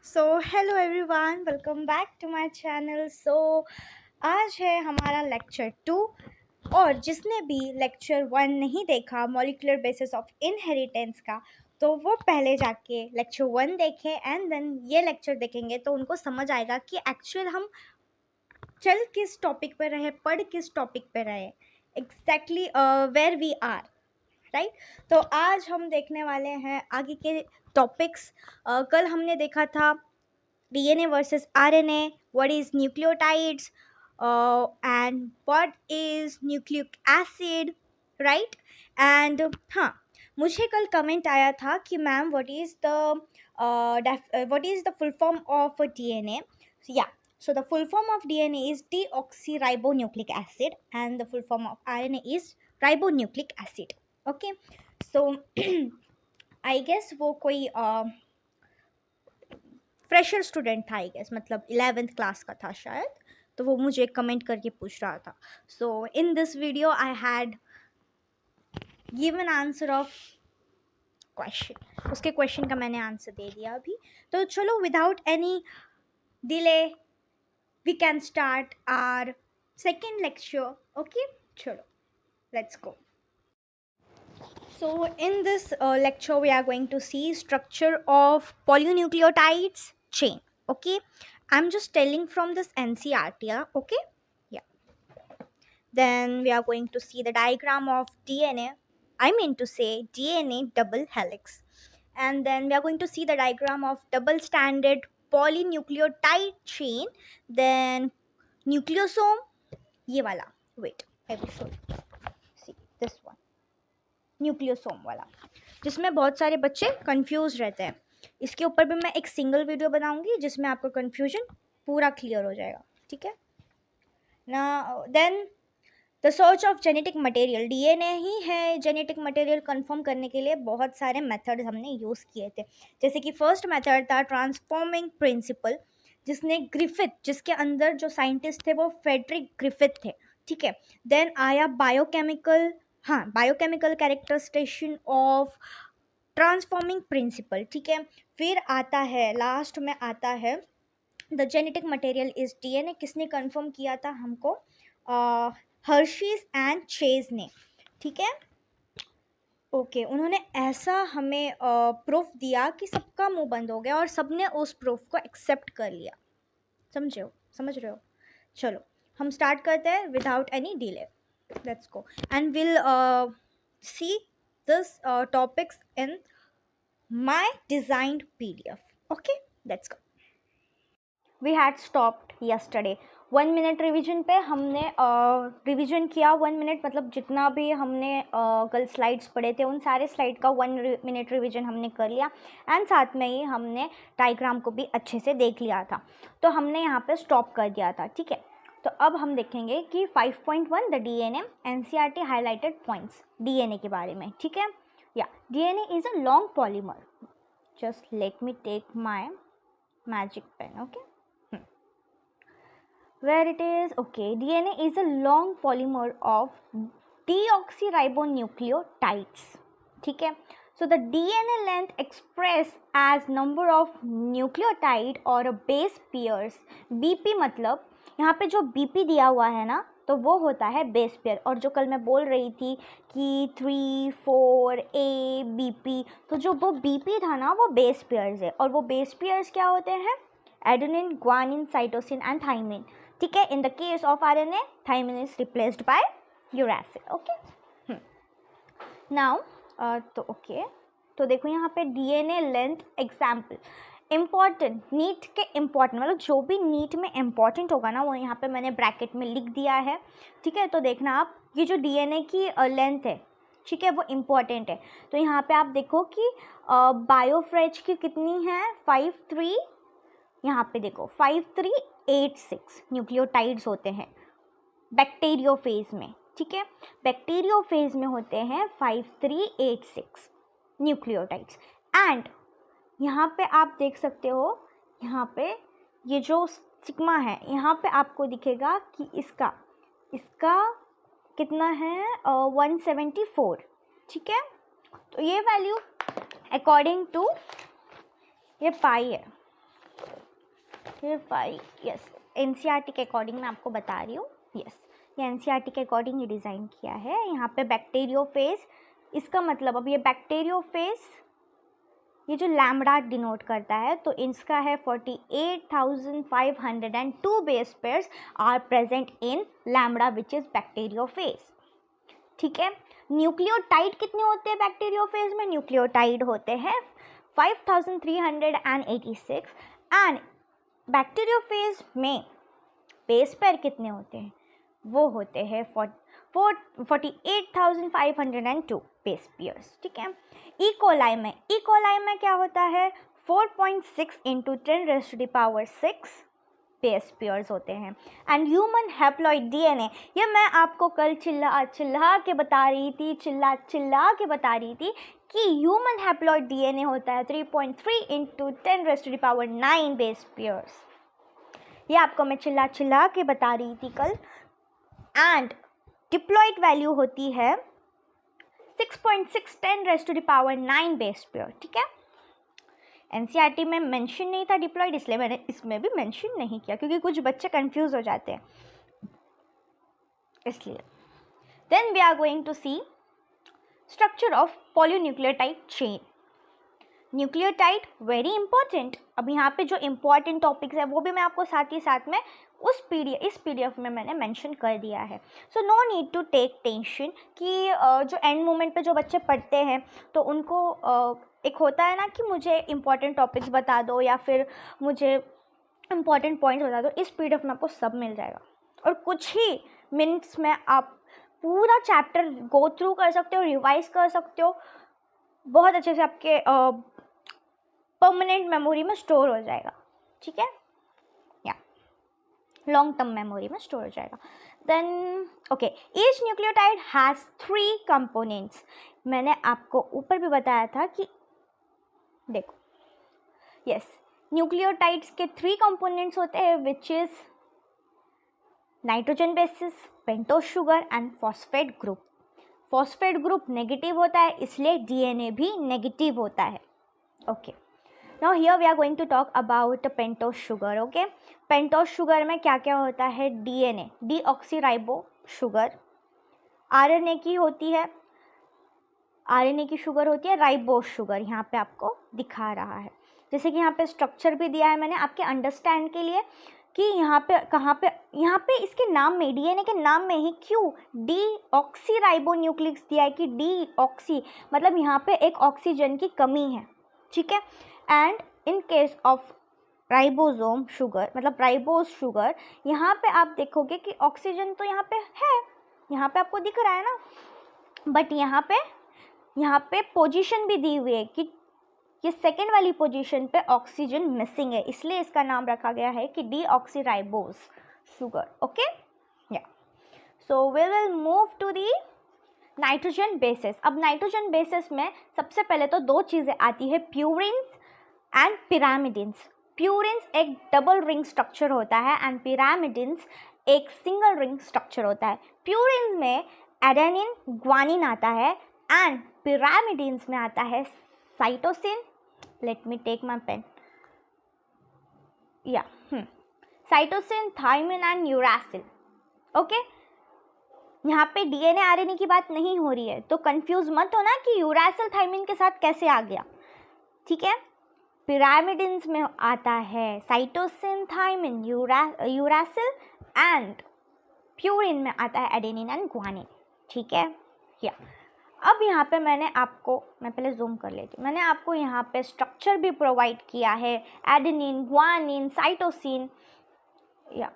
So hello everyone, welcome back to my channel. आज है हमारा लेक्चर 2। और जिसने भी लेक्चर 1 नहीं देखा मॉलिक्यूलर बेसिस ऑफ इनहेरिटेंस का, तो वो पहले जाके लेक्चर 1 देखें एंड देन ये लेक्चर देखेंगे तो उनको समझ आएगा कि एक्चुअल हम चल किस टॉपिक पे रहे, पढ़ किस टॉपिक पे रहे, exactly where we are, right. तो आज हम देखने वाले हैं आगे के टॉपिक्स। कल हमने देखा था DNA versus RNA, what is nucleotides, and what is nucleic acid, right? And हाँ, मुझे कल कमेंट आया था कि ma'am what is the full form of DNA? So the full form of DNA is deoxyribonucleic acid and the full form of RNA is ribonucleic acid. Okay, so I guess वो कोई fresher student था, I guess, मतलब 11th class का था शायद, तो वो मुझे कमेंट करके पूछ रहा था। So in this video I had given answer of question, उसके क्वेश्चन का मैंने आंसर दे दिया अभी। तो चलो without any delay we can start our second lecture. Okay, चलो let's go. So in this lecture we are going to see structure of polynucleotides chain. Okay, I'm just telling from this NCERT. Okay, yeah. Then we are going to see the diagram of DNA. I mean to say DNA double helix. And then we are going to see the diagram of double stranded polynucleotide chain. Then nucleosome. ये वाला. Wait, I will show you. See this one. Nucleosome वाला, जिसमें बहुत सारे बच्चे confuse रहते हैं। इसके ऊपर भी मैं एक सिंगल वीडियो बनाऊंगी जिसमें आपका कंफ्यूजन पूरा क्लियर हो जाएगा। ठीक है ना। Then the search of genetic material, DNA ही है जेनेटिक मटेरियल कंफर्म करने के लिए बहुत सारे मेथड्स हमने यूज़ किए थे। जैसे कि फर्स्ट मेथड था ट्रांसफॉर्मिंग प्रिंसिपल, जिसके अंदर जो साइंटिस्ट थे वो फेडरिक ग्रिफिथ थे। ठीक है। देन आया बायोकेमिकल कैरेक्टरिस्टेशन ऑफ ट्रांसफॉर्मिंग प्रिंसिपल। ठीक है। फिर आता है, लास्ट में आता है the genetic material is DNA. किसने कंफर्म किया था हमको? हर्शीज एंड चेज ने। ठीक है। ओके, उन्होंने ऐसा हमें प्रूफ दिया कि सबका मुंह बंद हो गया और सबने उस प्रूफ को एक्सेप्ट कर लिया। समझ रहे हो? चलो हम स्टार्ट करते हैं without any delay. Let's go and we'll see this topics in my designed PDF. Okay, let's go. We had stopped yesterday. 1 minute revision पे हमने रिविजन किया। 1 मिनट मतलब जितना भी हमने कल स्लाइड्स पढ़े थे उन सारे स्लाइड का 1 मिनट रिविजन हमने कर लिया एंड साथ में ही हमने डायग्राम को भी अच्छे से देख लिया था। तो हमने यहाँ पे स्टॉप कर दिया था। ठीक है। तो अब हम देखेंगे कि 5.1 the DNA NCERT highlighted points DNA के बारे में। ठीक है। या DNA is a long polymer. Just let me take my magic pen. Okay, where it is, okay, DNA is a long polymer of deoxyribonucleotides. ठीक है। So the DNA length expressed as number of nucleotide or a base pairs. BP मतलब यहाँ पे जो BP दिया हुआ है ना, तो वो होता है बेस पेयर। और जो कल मैं बोल रही थी कि 3, 4, A, BP, तो जो वो BP था ना वो बेस पेयर्स है। और वो बेस पेयर्स क्या होते हैं? Adenine, guanine, cytosine and thymine. ठीक है। In the case of RNA thymine is replaced by uracil. Okay, now तो देखो यहाँ पे DNA length example important, NEET के इम्पॉर्टेंट मतलब जो भी नीट में इम्पॉर्टेंट होगा ना वो यहाँ पे मैंने ब्रैकेट में लिख दिया है। ठीक है। तो देखना आप, ये जो डीएनए की लेंथ है, ठीक है, वो इम्पॉर्टेंट है। तो यहाँ पे आप देखो कि बायोफ्रेज की कितनी है? 5-3, यहाँ पे देखो 5-3-8-6 न्यूक्लियोटाइड्स होते हैं बैक्टीरियोफेज में। ठीक है। बैक्टीरियोफेज में होते हैं 5-3-8-6 न्यूक्लियोटाइड्स। एंड यहाँ पे आप देख सकते हो, यहाँ पे ये जो सिग्मा है यहाँ पे आपको दिखेगा कि इसका कितना है? 174। ठीक है। तो ये वैल्यू अकॉर्डिंग टू ये पाई है। इफ आई यस एनसीईआरटी के अकॉर्डिंग मैं आपको बता रही हूँ। यस ये एनसीईआरटी के अकॉर्डिंग ये डिज़ाइन किया है। यहाँ पे बैक्टीरियोफेज, इसका मतलब अब ये बैक्टीरियोफेज ये जो लैम्बडा डिनोट करता है तो इसका है 48,502 base pairs are present in lambda which is bacteriophage. ठीक है, न्यूक्लियोटाइड कितने होते हैं बैक्टीरियोफेज में? न्यूक्लियोटाइड होते हैं 5386 एंड बैक्टीरियोफेज में बेस पेयर कितने होते हैं? वो होते हैं 48,502 बेस पेयर्स। ठीक है, ई कोलाई में क्या होता है? 4.6 इंटू 10⁻⁶ बेस पेयर्स होते हैं। एंड ह्यूमन हैप्लॉइड डीएनए, ये मैं आपको कल चिल्ला के बता रही थी कि ह्यूमन हैप्लॉइड डीएनए होता है 3.3 इंटू 10⁻⁹ बेस पेयर्स। ये आपको मैं चिल्ला के बता रही थी कल। एंड डिप्लॉइड वैल्यू होती है 6.6 10⁻⁹ बेस पेयर। ठीक है, एनसीईआरटी में मेंशन नहीं था डिप्लॉइड, इसलिए मैंने इसमें भी मेंशन नहीं किया क्योंकि कुछ बच्चे कंफ्यूज हो जाते हैं इसलिए। Then we are going to see structure of polynucleotide chain. Nucleotide very important. अब यहाँ पे जो इम्पॉर्टेंट टॉपिक्स है वो भी मैं आपको साथ ही साथ में इस पीडीएफ में मैंने मेंशन कर दिया है। So no need to take tension कि जो एंड मोमेंट पे जो बच्चे पढ़ते हैं तो उनको एक होता है ना कि मुझे इम्पॉर्टेंट टॉपिक्स बता दो या फिर मुझे इम्पॉर्टेंट पॉइंट्स बता दो। इस पीडीएफ में आपको सब मिल जाएगा और कुछ ही मिनट्स में आप पूरा चैप्टर गो थ्रू कर सकते हो, रिवाइज कर सकते हो, बहुत अच्छे से आपके परमानेंट मेमोरी में स्टोर हो जाएगा। ठीक है, या लॉन्ग टर्म मेमोरी में स्टोर हो जाएगा। Then okay, each nucleotide has 3 components. मैंने आपको ऊपर भी बताया था कि देखो यस न्यूक्लियोटाइड्स के 3 कंपोनेंट्स होते हैं which is nitrogen bases, pentose sugar and phosphate group. Phosphate group negative होता है इसलिए डीएनए भी नेगेटिव होता है। Okay, now here we are going to talk about pentose sugar. Okay, pentose sugar में क्या क्या होता है? डीएनए डीऑक्सीराइबो शुगर, आरएनए की होती है, आरएनए की शुगर होती है राइबोस शुगर। यहाँ पे आपको दिखा रहा है, जैसे कि यहाँ पे स्ट्रक्चर भी दिया है मैंने आपके अंडरस्टैंड के लिए कि यहाँ पे कहाँ पे, यहाँ पे इसके नाम में डीएनए के नाम में ही क्यों डीऑक्सीराइबोन्यूक्लिक्स दिया है कि डीऑक्सी मतलब यहाँ पे एक ऑक्सीजन की कमी है। ठीक है, and in case of ribosome sugar मतलब राइबोस शुगर, यहाँ पे आप देखोगे कि ऑक्सीजन तो यहाँ पे है, यहाँ पे आपको दिख रहा है ना, बट यहाँ पे पोजीशन भी दी हुई है कि ये सेकेंड वाली पोजीशन पे ऑक्सीजन मिसिंग है, इसलिए इसका नाम रखा गया है कि डीऑक्सीराइबोस शुगर। ओके, या so we will move to the nitrogen bases. अब नाइट्रोजन बेसिस में सबसे पहले तो 2 चीज़ें आती है, प्यूरिन्स एंड पिरामिडिन्स। प्यूरिन्स एक डबल रिंग स्ट्रक्चर होता है एंड पिरामिडिन्स एक सिंगल रिंग स्ट्रक्चर होता है। प्यूरिन में एडेनिन ग्वानिन आता है एंड पिरामिडिन्स में आता है cytosine. Let me take my pen, या cytosine, thymine and uracil. Okay, यहाँ पे डीएनए आरएनए की बात नहीं हो रही है तो कंफ्यूज मत होना कि यूरासिल थायमिन के साथ कैसे आ गया। ठीक है, पिरामिडिन्स में आता है cytosine, thymine, uracil and purine में आता है एडेनिन एंड ग्वानिन। ठीक है, या अब यहाँ पे मैं पहले जूम कर लेती हूँ, मैंने आपको यहाँ पे स्ट्रक्चर भी प्रोवाइड किया है, एडेनिन, ग्वानिन, साइटोसिन, या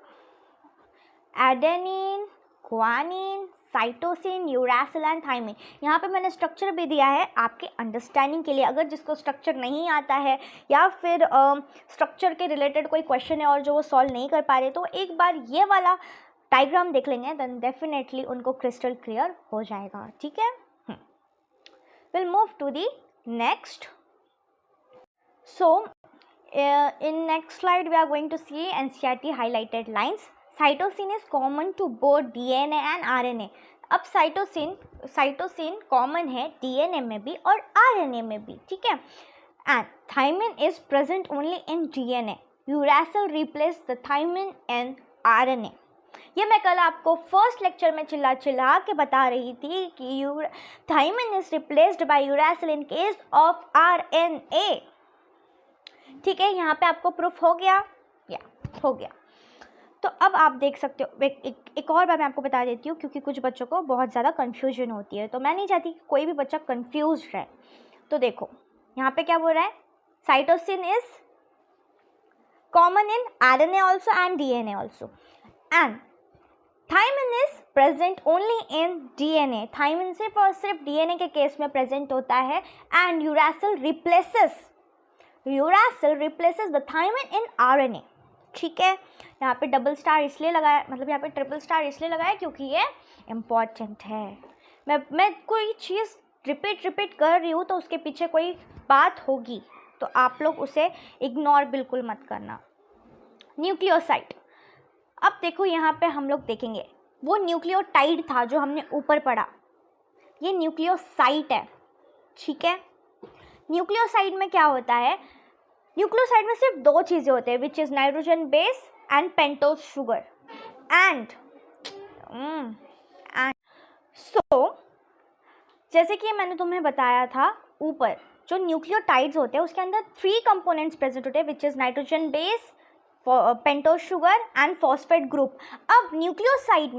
adenine, guanine, cytosine, uracil and thymine. यहाँ पे मैंने स्ट्रक्चर भी दिया है आपके अंडरस्टैंडिंग के लिए। अगर जिसको स्ट्रक्चर नहीं आता है या फिर स्ट्रक्चर के रिलेटेड कोई क्वेश्चन है और जो वो सॉल्व नहीं कर पा रहे तो एक बार ये वाला डायग्राम देख लेंगे, देन डेफिनेटली उनको क्रिस्टल क्लियर हो जाएगा। ठीक है, we'll move to the next. So in next slide we are going to see NCERT highlighted lines. Cytosine is common to both DNA and RNA. अब साइटोसिन कॉमन है DNA में भी और आरएनए में भी। ठीक है, and thymine is present only in DNA uracil replace the thymine in RNA. ये मैं कल आपको फर्स्ट लेक्चर में चिल्ला चिल्ला के बता रही थी कि thymine is replaced by uracil in case of RNA. ठीक है, यहाँ पे आपको प्रूफ हो गया? या हो गया। तो अब आप देख सकते हो, एक और बात मैं आपको बता देती हूँ, क्योंकि कुछ बच्चों को बहुत ज़्यादा कन्फ्यूजन होती है, तो मैं नहीं चाहती कि कोई भी बच्चा कन्फ्यूज रहे। तो देखो यहाँ पे क्या बोल रहा है, cytosine is common in RNA also and DNA also, and thymine is present only in DNA. Thymine सिर्फ और सिर्फ डीएनए के केस में प्रेजेंट होता है, and uracil replaces the thymine in RNA. ठीक है, यहाँ पे डबल स्टार इसलिए लगाया, मतलब यहाँ पे ट्रिपल स्टार इसलिए लगाया क्योंकि ये इम्पॉर्टेंट है। मैं कोई चीज़ रिपीट कर रही हूँ तो उसके पीछे कोई बात होगी, तो आप लोग उसे इग्नोर बिल्कुल मत करना। न्यूक्लियोसाइड, अब देखो यहाँ पे हम लोग देखेंगे, वो न्यूक्लियोटाइड था जो हमने ऊपर पढ़ा, ये न्यूक्लियोसाइड है। ठीक है, न्यूक्लियोसाइड में क्या होता है, न्यूक्लियोसाइड में सिर्फ दो चीज़ें होते हैं, which is nitrogen base and pentose sugar. And so जैसे कि मैंने तुम्हें बताया था ऊपर, जो न्यूक्लियोटाइड्स होते हैं उसके अंदर 3 कंपोनेंट्स प्रेजेंट होते हैं, which is nitrogen base, pentose sugar and phosphate group. अब न्यूक्लियोसाइड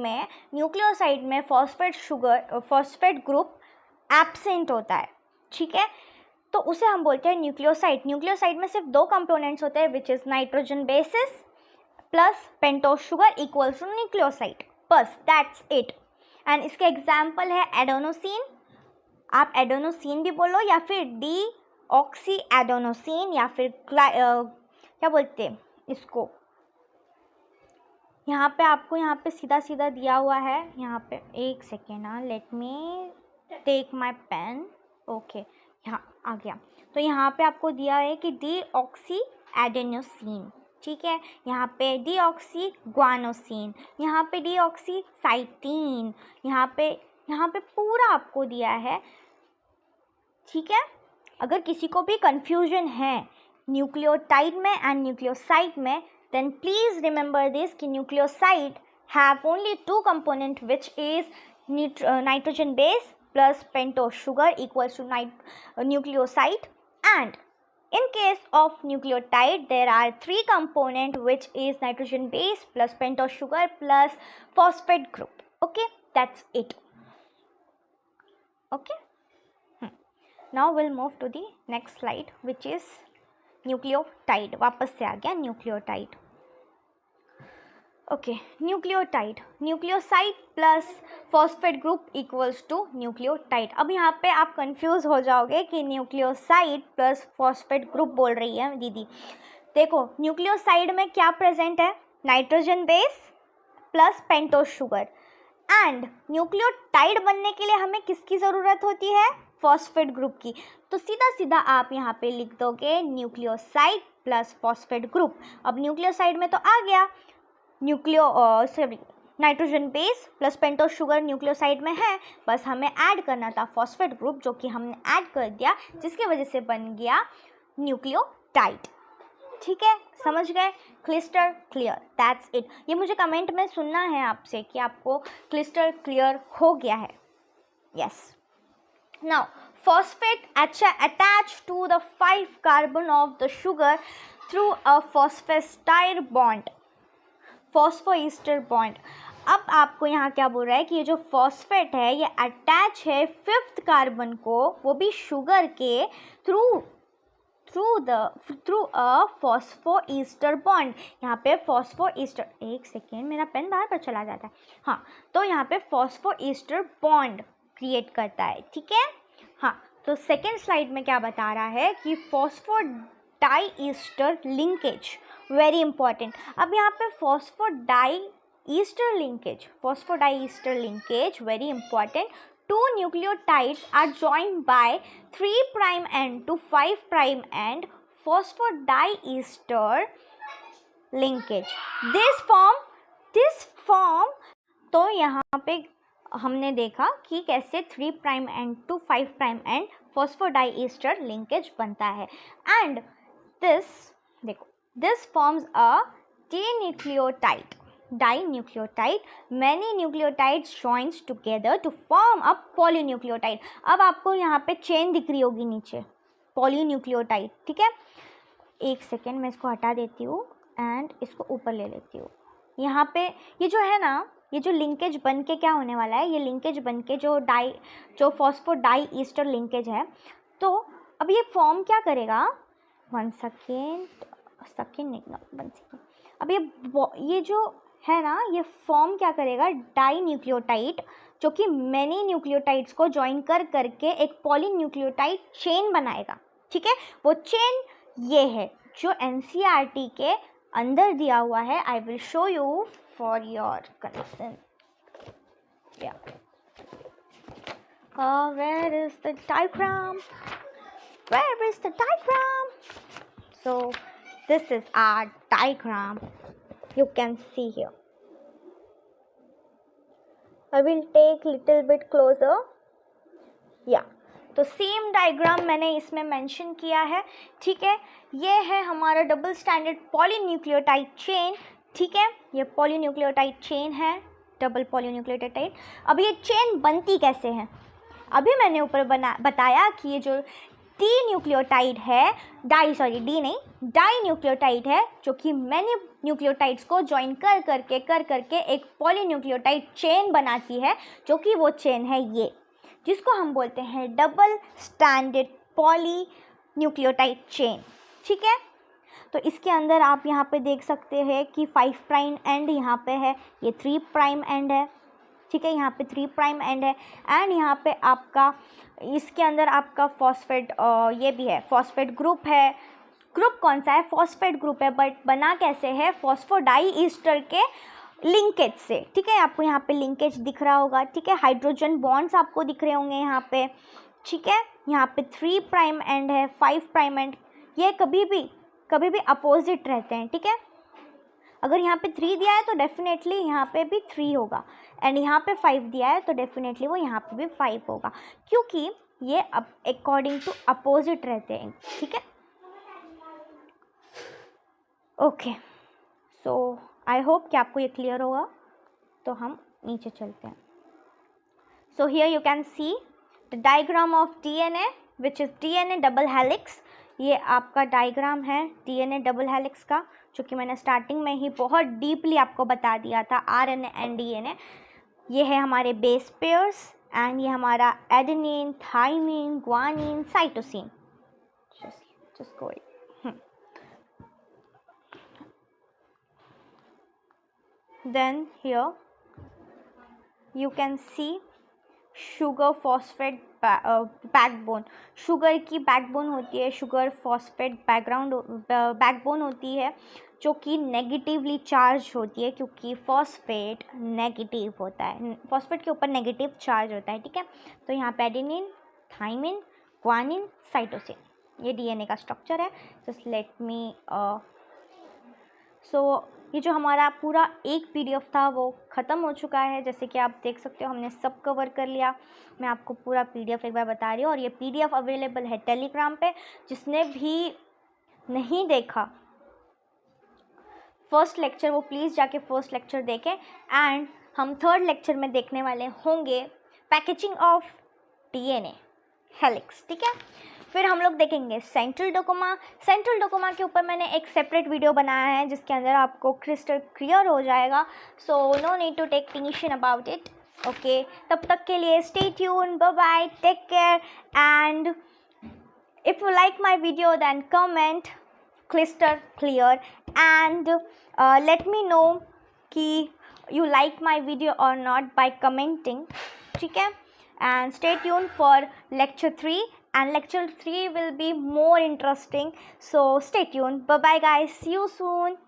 में फॉस्फेट ग्रुप एब्सेंट होता है। ठीक है, तो उसे हम बोलते हैं न्यूक्लियोसाइड। न्यूक्लियोसाइड में सिर्फ 2 कंपोनेंट्स होते हैं, which is nitrogen bases plus pentose sugar equals to nucleoside, बस दैट्स इट। एंड इसके एग्जाम्पल है एडेनोसिन, आप एडेनोसिन भी बोलो, या फिर डी ऑक्सी एडेनोसिन, या फिर क्या बोलते हैं इसको, यहाँ पे आपको यहाँ पे सीधा सीधा दिया हुआ है, यहाँ पे एक सेकेंड ना, let me take my pen. Okay, यहाँ आ गया। तो यहाँ पे आपको दिया है कि डी ऑक्सी एडेनोसिन। ठीक है, यहाँ पे डी ऑक्सी ग्वानोसिन, यहाँ पे डी ऑक्सी साइटीन, यहाँ पे पूरा आपको दिया है। ठीक है, अगर किसी को भी कंफ्यूजन है न्यूक्लियोटाइड में एंड न्यूक्लियोसाइड में, then please remember this कि nucleoside have only 2 component, which is nitrogen base plus pentose sugar equals to nucleoside, and in case of nucleotide there are 3 component, which is nitrogen base plus pentose sugar plus phosphate group. Okay, that's it. Okay, now we'll move to the next slide, which is nucleotide. वापस से आ गया nucleotide. Okay, nucleoside plus phosphate group equals to nucleotide. अब यहाँ पे आप confuse हो जाओगे कि न्यूक्लियोसाइड प्लस फॉस्फेट ग्रुप बोल रही है दीदी। देखो न्यूक्लियोसाइड में क्या प्रेजेंट है, nitrogen base plus pentose sugar, and nucleotide बनने के लिए हमें किसकी ज़रूरत होती है, फॉस्फेट ग्रुप की। तो सीधा सीधा आप यहाँ पे लिख दोगे न्यूक्लियोसाइड प्लस फॉस्फेट ग्रुप। अब न्यूक्लियोसाइड में तो आ गया nitrogen base plus pentose sugar nucleoside में है, बस हमें ऐड करना था फॉस्फेट ग्रुप, जो कि हमने ऐड कर दिया, जिसकी वजह से बन गया न्यूक्लियोटाइड। ठीक है, समझ गए, क्लिस्टर क्लियर, दैट्स इट। ये मुझे कमेंट में सुनना है आपसे कि आपको क्लिस्टर क्लियर हो गया है। Yes, now phosphate attached to the 5 carbon of the sugar through a phosphoester bond। अब आपको यहाँ क्या बोल रहा है कि ये जो फॉस्फेट है ये अटैच है 5th कार्बन को, वो भी शुगर के थ्रू अ फॉस्फोईस्टर बॉन्ड। यहाँ पे फॉस्फोईस्टर, एक सेकेंड मेरा पेन बार चला जाता है। हाँ, तो यहाँ पे फॉस्फोईस्टर बॉन्ड क्रिएट करता है। ठीक है, हाँ, तो सेकेंड स्लाइड में क्या बता रहा है कि फॉस्फोडाईईस्टर लिंकेज, वेरी इंपॉर्टेंट। अब यहाँ पे phosphodiester linkage very important. 2 nucleotides are joined by 3' end to 5' end phosphodiester linkage. This form तो यहाँ पे हमने देखा कि कैसे 3' end to 5' end phosphodiester linkage बनता है। एंड दिस देखो, This forms a dinucleotide. Dinucleotide. Many nucleotides joins together to form a polynucleotide. अब आपको यहाँ पे चेन दिख रही होगी नीचे, पॉलीन्यूक्लियोटाइड. ठीक है, एक सेकेंड मैं इसको हटा देती हूँ एंड इसको ऊपर ले लेती हूँ. यहाँ पे ये जो है ना, ये जो लिंकेज बन के क्या होने वाला है, ये लिंकेज बन के जो फॉस्फोडाई ईस्टर लिंकेज है, तो अब ये फॉर्म क्या करेगा, वन सेकेंड नहीं, वन सेकेंड. अब ये जो है ना, ये फॉर्म क्या करेगा, डाई न्यूक्लियोटाइड, जो कि मैनी न्यूक्लियोटाइड्स को ज्वाइन कर करके एक पॉलीन्यूक्लियोटाइड चेन बनाएगा. ठीक है, वो चेन ये है जो NCERT के अंदर दिया हुआ है. I will show you for your concern. Where is the diagram? So this is our diagram. You can see here. I will take little bit closer. तो सेम डायग्राम मैंने इसमें मेंशन किया है. ठीक है, ये है हमारा डबल स्टैंडर्ड पॉलीन्यूक्लियोटाइड चेन. ठीक है, ये पॉलीन्यूक्लियोटाइड चेन है, डबल पॉलीन्यूक्लियोटाइड. अब ये चेन बनती कैसे है, अभी मैंने ऊपर बताया कि ये जो डी न्यूक्लियोटाइड है, डाई न्यूक्लियोटाइड है, जो कि मैनी न्यूक्लियोटाइड्स को ज्वाइन कर करके एक पॉलीन्यूक्लियोटाइड चेन बनाती है, जो कि वो चेन है ये, जिसको हम बोलते हैं डबल स्टैंडर्ड पॉलीन्यूक्लियोटाइड चेन. ठीक है, तो इसके अंदर आप यहाँ पे देख सकते हैं कि 5 प्राइम एंड यहाँ पे है, ये 3 प्राइम एंड है. ठीक है, यहाँ पे 3 प्राइम एंड है एंड यहाँ पे आपका इसके अंदर आपका फॉस्फेट ये भी है, फॉस्फेट ग्रुप है. ग्रुप कौन सा है, फॉस्फेट ग्रुप है, बट बना कैसे है, फॉस्फोडाई ईस्टर के लिंकेज से. ठीक है, आपको यहाँ पे लिंकेज दिख रहा होगा. ठीक है, हाइड्रोजन बॉन्ड्स आपको दिख रहे होंगे यहाँ पे. ठीक है, यहाँ पे 3 प्राइम एंड है, 5 प्राइम एंड. ये कभी भी अपोजिट रहते हैं. ठीक है, अगर यहाँ पे 3 दिया है तो डेफिनेटली यहाँ पे भी 3 होगा, एंड यहाँ पे 5 दिया है तो डेफिनेटली वो यहाँ पे भी 5 होगा, क्योंकि ये अब अकॉर्डिंग टू अपोजिट रहते हैं. ठीक है, ओके. सो आई होप कि आपको ये क्लियर होगा. तो हम नीचे चलते हैं. So here you can see the diagram of DNA which is DNA double helix. ये आपका डायग्राम है DNA डबल हेलिक्स का, जो कि मैंने स्टार्टिंग में ही बहुत डीपली आपको बता दिया था, RNA एंड DNA. ये है हमारे बेस पेयर्स एंड ये हमारा adenine, thymine, guanine, cytosine. Just go. Then here you can see sugar phosphate backbone. Sugar की बैकबोन होती है, शुगर फॉस्फेट बैकबोन होती है, जो कि नेगेटिवली चार्ज होती है, क्योंकि फॉस्फेट नेगेटिव होता है, फॉस्फेट के ऊपर नेगेटिव चार्ज होता है. ठीक है, तो यहाँ पे एडेनिन, थाइमिन, ग्वानिन, साइटोसिन, ये DNA का स्ट्रक्चर है. जस्ट लेट मी ये जो हमारा पूरा एक PDF था वो ख़त्म हो चुका है. जैसे कि आप देख सकते हो हमने सब कवर कर लिया. मैं आपको पूरा PDF एक बार बता रही हूँ, और ये PDF अवेलेबल है टेलीग्राम पे. जिसने भी नहीं देखा फर्स्ट लेक्चर, वो प्लीज़ जाके फर्स्ट लेक्चर देखें. एंड हम थर्ड लेक्चर में देखने वाले होंगे पैकेजिंग ऑफ DNA हेलिक्स. ठीक है, फिर हम लोग देखेंगे सेंट्रल डोकोमा. सेंट्रल डोकोमा के ऊपर मैंने एक सेपरेट वीडियो बनाया है, जिसके अंदर आपको क्रिस्टल क्लियर हो जाएगा. So no need to take tension about it. Okay, तब तक के लिए stay tune, bye bye, take care, and if you like my video then comment crystal clear and let me know कि you like my video or not by commenting. ठीक है, and stay tuned for lecture 3, and lecture 3 will be more interesting, so stay tuned. Bye bye guys, see you soon.